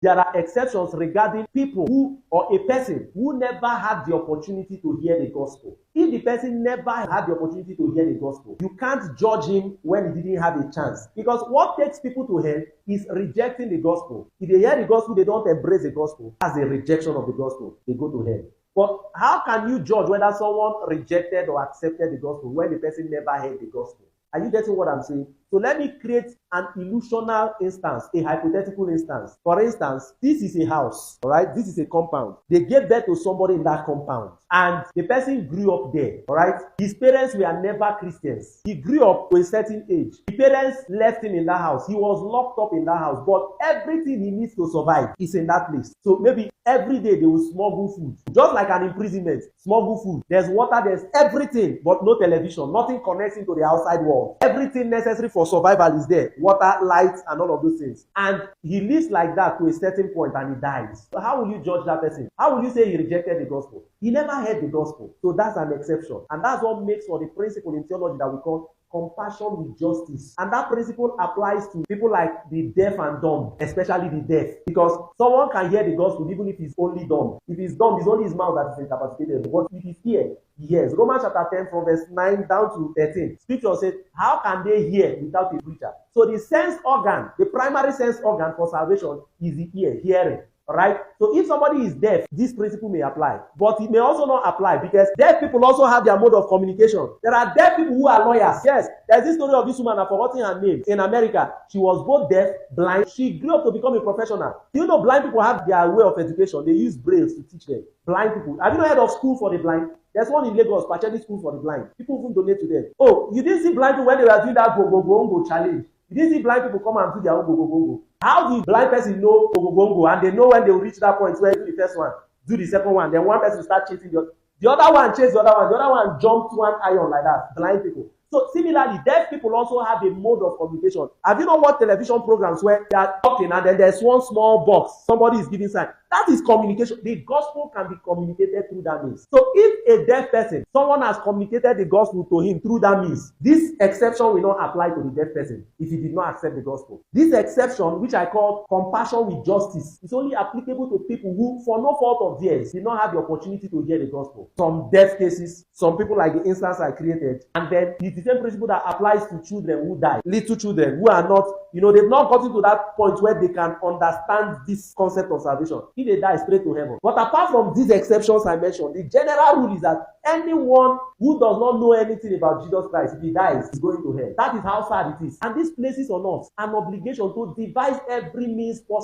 There are exceptions regarding people who, or a person who never had the opportunity to hear the gospel. If the person never had the opportunity to hear the gospel, you can't judge him when he didn't have a chance. Because what takes people to hell is rejecting the gospel. If they hear the gospel, they don't embrace the gospel. That's a rejection of the gospel. They go to hell. But how can you judge whether someone rejected or accepted the gospel when the person never heard the gospel? Are you getting what I'm saying? So let me create an illusional instance, a hypothetical instance. For instance, this is a house, all right? This is a compound. They gave birth to somebody in that compound, and the person grew up there, all right? His parents were never Christians. He grew up to a certain age. The parents left him in that house. He was locked up in that house, but everything he needs to survive is in that place. So maybe every day they will smuggle food, just like an imprisonment, smuggle food. There's water, there's everything, but no television, nothing connecting to the outside world. Everything necessary for survival is there, water, lights, and all of those things. And he lives like that to a certain point and he dies. So how will you judge that person? How will you say he rejected the gospel? He never heard the gospel. So that's an exception. And that's what makes for the principle in theology that we call compassion with justice. And that principle applies to people like the deaf and dumb, especially the deaf. Because someone can hear the gospel even if he's only dumb. If he's dumb, it's only his mouth that is incapacitated. But if he's here, he hears. Romans chapter 10 from verse 9 down to 13. Scripture says, how can they hear without a preacher? So the sense organ, the primary sense organ for salvation is the ear, hearing. Right? So if somebody is deaf, this principle may apply. But it may also not apply because deaf people also have their mode of communication. There are deaf people who are lawyers. Yes, there's this story of this woman, I've forgotten her name. In America, she was both deaf, blind. She grew up to become a professional. You know, blind people have their way of education. They use braille to teach them. Blind people. Have you not heard of school for the blind? There's one in Lagos, Pacheli School for the Blind. People even donate to them. Oh, you didn't see blind people when they were doing that go challenge. You didn't see blind people come and do their own go. How do blind person know go and they know when they will reach that point where do the first one, do the second one, then one person will start chasing the other one chase the other one jump to one iron like that. Blind people. So similarly, deaf people also have a mode of communication. Have you not watched television programs where they are talking and then there's one small box, somebody is giving sign? That is communication. The gospel can be communicated through that means. So if a deaf person, someone has communicated the gospel to him through that means, this exception will not apply to the deaf person if he did not accept the gospel. This exception, which I call compassion with justice, is only applicable to people who, for no fault of theirs, did not have the opportunity to hear the gospel. Some deaf cases, some people like the instance I created, and then it's the same principle that applies to children who die, little children who are not, they've not gotten to that point where they can understand this concept of salvation. If they die, straight to heaven. But apart from these exceptions I mentioned, the general rule is that anyone who does not know anything about Jesus Christ, if he dies, is going to hell. That is how sad it is. And this places on us an obligation to devise every means possible